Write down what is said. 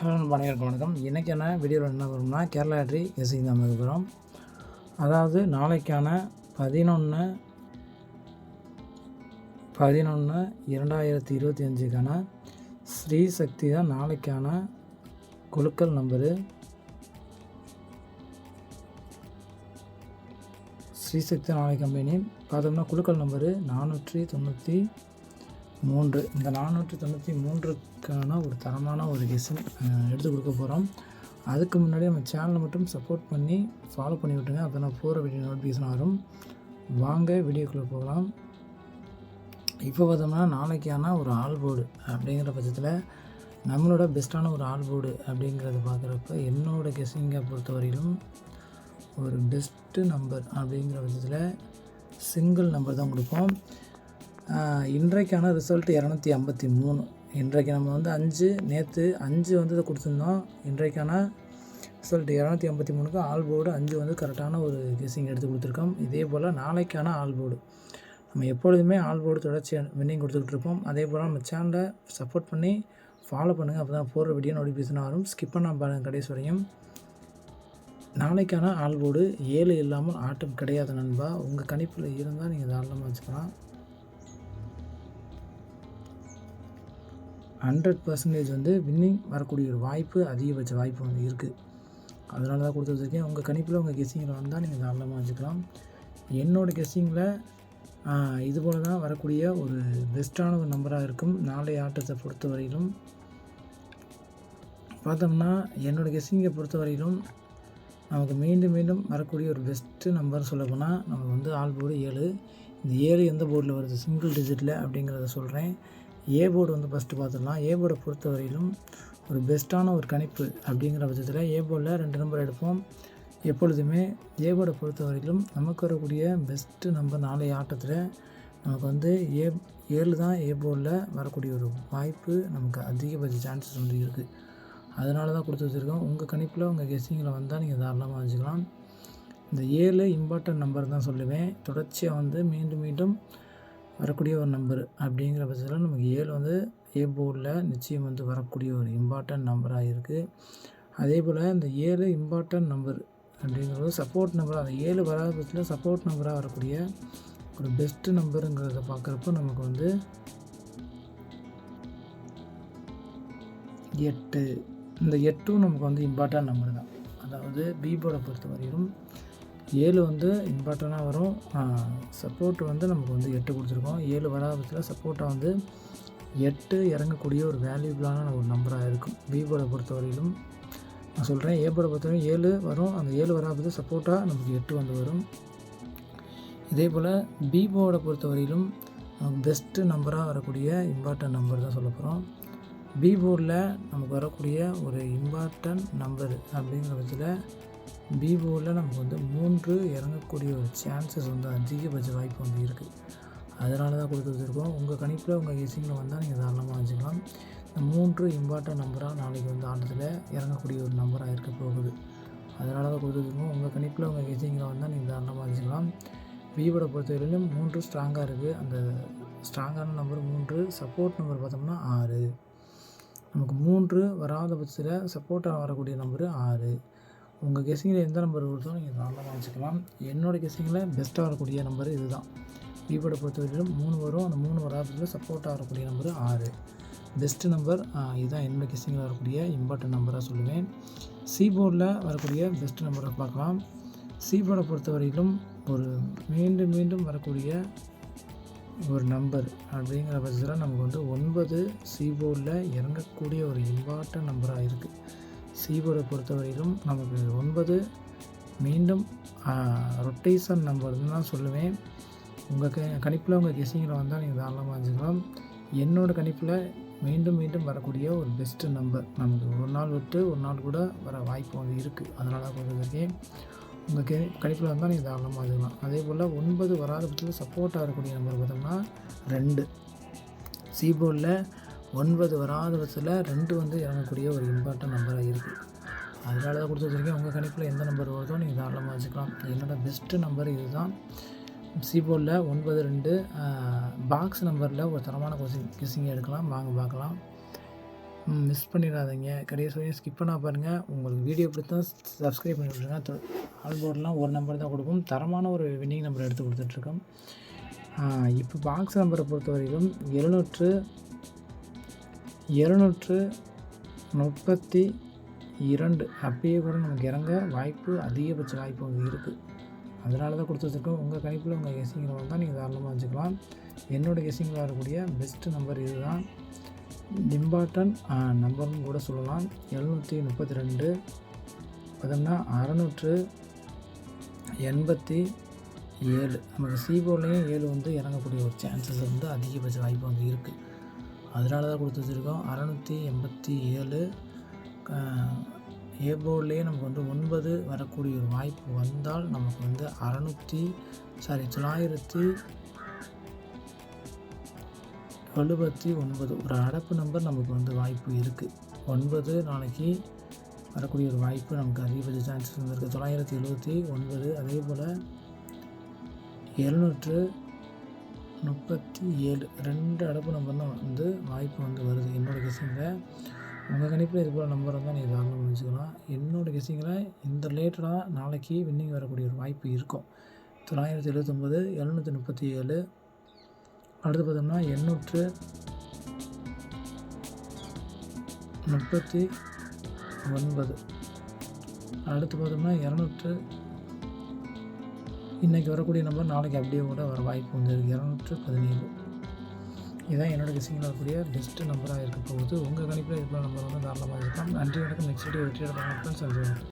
அனைவருக்கும் வணக்கம். இன்றைக்கான வீடியோவில் என்ன வரும்னா கேரளா லாட்ரி கெஸ்ஸிங் தான் இருக்கிறோம். அதாவது நாளைக்கான 11/11/2025க்கான ஸ்ரீ சக்தி தான் நாளைக்கான குலுக்கல் நம்பரு. ஸ்ரீ சக்தி நாளை கம்பெனி பார்த்தோம்னா குலுக்கல் நம்பரு 493. இந்த 493க்கான ஒரு தரமான ஒரு கெஸ்ஸிங் எடுத்து கொடுக்க போகிறோம். அதுக்கு முன்னாடி நம்ம சேனலை மட்டும் சப்போர்ட் பண்ணி ஃபாலோ பண்ணி விட்டுங்க. அப்போ நான் போகிற வீடியோ நோட்டிஃபிகேஷன் வரும். வாங்க வீடியோக்குள்ளே போகலாம். இப்போ பார்த்தோம்னா நாளைக்கான ஒரு ஆல் போர்டு அப்படிங்கிற பட்சத்தில் நம்மளோட பெஸ்ட்டான ஒரு ஆல் போர்டு அப்படிங்கிறத பார்க்குறப்ப என்னோடய கெஸ்ஸிங்கை பொறுத்தவரையிலும் ஒரு பெஸ்ட்டு நம்பர் அப்படிங்கிற பட்சத்தில் சிங்கிள் நம்பர் தான் கொடுப்போம். இன்றைக்கான ரிசல்ட் 253. இன்றைக்கு நம்ம 5 நேற்று 5 இதை கொடுத்துருந்தோம். இன்றைக்கான ரிசல்ட் 253க்கு ஆல் போர்டு 5 கரெக்டான ஒரு கெஸ்ஸிங் எடுத்து கொடுத்துருக்கோம். இதே போல் நாளைக்கான ஆல் போர்டு நம்ம எப்பொழுதுமே ஆல் போர்டு தொடர்ச்சியாக வின்னிங் கொடுத்துக்கிட்டு இருப்போம். அதே போல் நம்ம சேனலை சப்போர்ட் பண்ணி ஃபாலோ பண்ணுங்கள். அப்போ தான் போகிற வீடியோ நோட்டிஃபிகேஷன் வரும். ஸ்கிப் பண்ணால் பாருங்கள் கடைசி வரையும். நாளைக்கான ஆல் போர்டு 7 இல்லாமல் ஆட்டம் கிடையாது நண்பா. உங்கள் கணிப்பில் இருந்தால் நீங்கள் தாராளமாக வச்சுக்கலாம். 100% வின்னிங் வரக்கூடிய ஒரு வாய்ப்பு, அதிகபட்ச வாய்ப்பு இருக்குது. அதனால தான் கொடுத்து வச்சுருக்கேன். உங்கள் கணிப்பில் உங்கள் கெஸ்ஸிங்கில் வந்தால் நீங்கள் தாராளமாக வச்சுக்கலாம். என்னோடய கெஸ்ஸிங்கில் இதுபோல் தான் வரக்கூடிய ஒரு பெஸ்ட்டான ஒரு நம்பராக இருக்கும். நாளை ஆட்டத்தை பொறுத்த வரையிலும் பார்த்தோம்னா என்னோடய கெஸ்ஸிங்கை பொறுத்த வரையிலும் நமக்கு மீண்டும் வரக்கூடிய ஒரு பெஸ்ட்டு நம்பர் சொல்லப்போனால் நமக்கு ஆல் போர்டு 7. இந்த 7 எந்த போர்டில் வருது, சிங்கிள் டிஜிட்டில் அப்படிங்கிறத சொல்கிறேன். ஏ போர்டு ஃபஸ்ட்டு பார்த்துடலாம். ஏ போர்டை பொறுத்த வரையிலும் ஒரு பெஸ்ட்டான ஒரு கணிப்பு அப்படிங்கிற பட்சத்தில் ஏ போர்டில் 2 நம்பர் எடுப்போம். எப்பொழுதுமே ஏ போர்டை பொறுத்த வரையிலும் நமக்கு வரக்கூடிய பெஸ்ட்டு நம்பர் நாளைய ஆட்டத்தில் நமக்கு 7 தான் ஏ போர்டில் வரக்கூடிய ஒரு வாய்ப்பு நமக்கு அதிகபட்ச சான்சஸ் இருக்குது. அதனால தான் கொடுத்து வச்சுருக்கோம். உங்கள் கணிப்பில் உங்கள் கெஸ்ஸிங்கில் வந்தால் நீங்கள் தாராளமாக வச்சுக்கலாம். இந்த 7 இம்பார்ட்டன்ட் நம்பர் தான் சொல்லுவேன். தொடர்ச்சியாக மீண்டும் வரக்கூடிய ஒரு நம்பர் அப்படிங்கிற பட்சத்தில் நமக்கு 7 ஏ போர்டில் நிச்சயம் வரக்கூடிய ஒரு இம்பார்ட்டன்ட் நம்பராக இருக்குது. அதே போல் இந்த 7 இம்பார்ட்டன்ட் நம்பர் அப்படிங்கிறது சப்போர்ட் நம்பர். அந்த 7 வராத பட்சத்தில் சப்போர்ட் நம்பராக வரக்கூடிய ஒரு பெஸ்ட்டு நம்பருங்கிறத பார்க்குறப்ப நமக்கு 8. இந்த 8 நமக்கு இம்பார்ட்டன்ட் நம்பர் தான். அதாவது பி போர்டை பொறுத்த வரையிலும் 7 இம்பார்ட்டண்ட்டாக வரும். சப்போர்ட் நமக்கு 8 கொடுத்துருக்கோம். 7 வராபத்தில் சப்போர்ட்டாக 8 இறங்கக்கூடிய ஒரு வேல்யூபிளான ஒரு நம்பராக இருக்கும். பி போர்டை பொறுத்த வரையிலும் நான் சொல்கிறேன். ஏ போர்டை பொறுத்த வரையும் 7 வரும். அந்த 7 வராபத்தில் சப்போர்ட்டாக நமக்கு 8 வரும். இதே போல் பி போர்டை பொறுத்த வரையிலும் நமக்கு பெஸ்ட்டு நம்பராக வரக்கூடிய இம்பார்ட்டன்ட் நம்பர் தான் சொல்ல போகிறோம். பி போர்டில் நமக்கு வரக்கூடிய ஒரு இம்பார்ட்டன்ட் நம்பர் அப்படிங்கிற பட்சத்தில் பி போர்டில் நமக்கு 3 இறங்கக்கூடிய ஒரு சான்சஸ் அதிகபட்ச வாய்ப்பு இருக்குது. அதனால தான் கொடுத்து வச்சுருக்கோம். உங்கள் கணிப்பில் உங்கள் கெஸ்ஸிங்கில் வந்தால் நீங்கள் தாராளமாக வச்சுக்கலாம். இந்த 3 இம்பார்ட்டன்ட் நம்பராக நாளைக்கு ஆட்டத்தில் இறங்கக்கூடிய ஒரு நம்பராக இருக்க போகுது. அதனால தான் கொடுத்து வச்சுருக்கோம். உங்கள் கணிப்பில் உங்கள் கெஸ்ஸிங்கில் வந்தால் நீங்கள் தாராளமாக வச்சுக்கலாம். பி போர்டை பொறுத்தவரையிலும் 3 ஸ்ட்ராங்காக இருக்குது. அந்த ஸ்ட்ராங்கான நம்பர் 3. சப்போர்ட் நம்பர் பார்த்தோம்னா 6. நமக்கு 3 வராத பட்சத்தில் சப்போர்ட்டாக வரக்கூடிய நம்பரு 6. உங்கள் கெஸ்ஸிங்கில் எந்த நம்பர் வருதோ நீங்கள் தாராளமாக வச்சுக்கலாம். என்னோடய கெஸ்ஸிங்கில் பெஸ்ட்டாக வரக்கூடிய நம்பர் இதுதான். பி போர்டை பொறுத்தவரையிலும் 3 வரும். அந்த 3 வராத பட்சத்தில் சப்போர்ட்டாக வரக்கூடிய நம்பரு 6. பெஸ்ட்டு நம்பர் இதுதான் என்னோடய கெஸ்ஸிங்கில் வரக்கூடிய இம்பார்ட்டன்ட் நம்பராக சொல்லுவேன். சி போர்டில் வரக்கூடிய பெஸ்ட்டு நம்பரை பார்க்கலாம். சி போர்டை பொறுத்தவரையிலும் ஒரு மீண்டும் வரக்கூடிய ஒரு நம்பர் அப்படிங்கிற பட்சத்தில் நமக்கு 9 சி போர்டில் இறங்கக்கூடிய ஒரு இம்பார்ட்டன்ட் நம்பராக இருக்குது. சி போர்டை பொறுத்தவரையிலும் நமக்கு 9 மீண்டும் ரொட்டேஷன் நம்பர்னு தான் சொல்லுவேன். உங்கள் கணிப்பில் உங்கள் கெஸ்ஸிங்கில் வந்தால் நீங்கள் தாராளமாக வச்சுக்கலாம். என்னோடய கணிப்பில் மீண்டும் வரக்கூடிய ஒரு பெஸ்ட்டு நம்பர் நமக்கு ஒரு நாள் விட்டு ஒரு நாள் கூட வர வாய்ப்பு இருக்குது. அதனால தான் கொடுத்துருக்கேன். உங்கள் கணிப்பில் வந்தால் நீங்கள் தாராளமாக வச்சுக்கலாம். அதே போல் 9 வராத பட்சத்தில் சப்போர்ட்டாக வரக்கூடிய நம்பர் பார்த்தோம்னா 2. சி போர்டில் 9 வராத பட்சத்தில் 2 இறங்கக்கூடிய ஒரு இம்பார்ட்டன்ட் நம்பராக இருக்குது. அதனால தான் கொடுத்து வச்சுருக்கேன். உங்கள் கணிப்பில் எந்த நம்பர் வருதோ நீங்கள் தாராளமாக வச்சுக்கலாம். என்னோடய பெஸ்ட்டு நம்பர் இதுதான். சி போர்டில் 9 2 பாக்ஸ் நம்பரில் ஒரு தரமான கெஸ்ஸிங் எடுக்கலாம். வாங்க பார்க்கலாம். மிஸ் பண்ணிடாதீங்க. கடைசி வரையும் ஸ்கிப் பண்ணாம பாருங்கள். உங்களுக்கு வீடியோ பிடித்தா சப்ஸ்கிரைப் பண்ணி விட்ருங்க. ஆல் போர்ட்லாம் ஒரு நம்பர் தான் கொடுப்போம். தரமான ஒரு வின்னிங் நம்பர் எடுத்து கொடுத்துட்ருக்கோம். இப்போ பாக்ஸ் நம்பரை பொறுத்தவரையிலும் 232 அப்படியே கூட நமக்கு இறங்க வாய்ப்பு, அதிகபட்ச வாய்ப்பு அங்கே இருக்குது. அதனால தான் கொடுத்து வச்சுருக்கோம். உங்கள் கணிப்பில் உங்கள் கெஸ்ஸிங்கில் வந்தால் நீங்கள் தாராளமாக வச்சுக்கலாம். என்னோடய கெஸ்ஸிங்கில் வரக்கூடிய பெஸ்ட்டு நம்பர் இதுதான். இம்பார்ட்டன்ட் நம்பர்னு கூட சொல்லலாம். 732 பார்த்தோம்னா 687. நமக்கு சிபோர்ட்லேயும் 7 வந்து இறங்கக்கூடிய ஒரு சான்சஸ் வந்து அதிகபட்ச வாய்ப்பு வந்து இருக்குது. அதனால தான் கொடுத்து வச்சுருக்கோம். 687 ஏ போர்ட்லேயே நமக்கு வந்து 9 வரக்கூடிய ஒரு வாய்ப்பு வந்தால் நமக்கு வந்து 979 ஒரு அடப்பு நம்பர் நமக்கு வந்து வாய்ப்பு இருக்குது. 9 நாளைக்கு வரக்கூடிய ஒரு வாய்ப்பு நமக்கு அதிகபட்ச சான்சஸ் வந்துருக்கு. 979. அதே போல் 737 2 அடப்பு நம்பர் தான் வந்து வாய்ப்பு வந்து வருது என்னோடய கெஸ்ஸிங்கில். உங்கள் கணிப்பில் இது போல் நம்பர் வந்தால் நீங்கள் தாராளமாக வச்சுக்கலாம். என்னோடய கெஸ்ஸிங்கில் இந்த ரிலேட்டடாக நாளைக்கு வின்னிங் வரக்கூடிய ஒரு வாய்ப்பு இருக்கும். 979, 737. அடுத்து பார்த்தோம்னா 839. அடுத்து பார்த்தோம்னா 200. இன்றைக்கி வரக்கூடிய நம்பர் நாளைக்கு அப்படியே கூட வர வாய்ப்பு வந்து 217. இதுதான் என்னோடய கெஸ்ஸிங்கில் வரக்கூடிய பெஸ்ட்டு நம்பராக இருக்க போகுது. உங்கள் கணிப்பில் இது போல் நம்பர் வந்து தாராளமாக இருக்கலாம். நன்றி, வணக்கம். நெக்ஸ்ட் வீடியோ வெற்றியோட பார்க்கலாம்.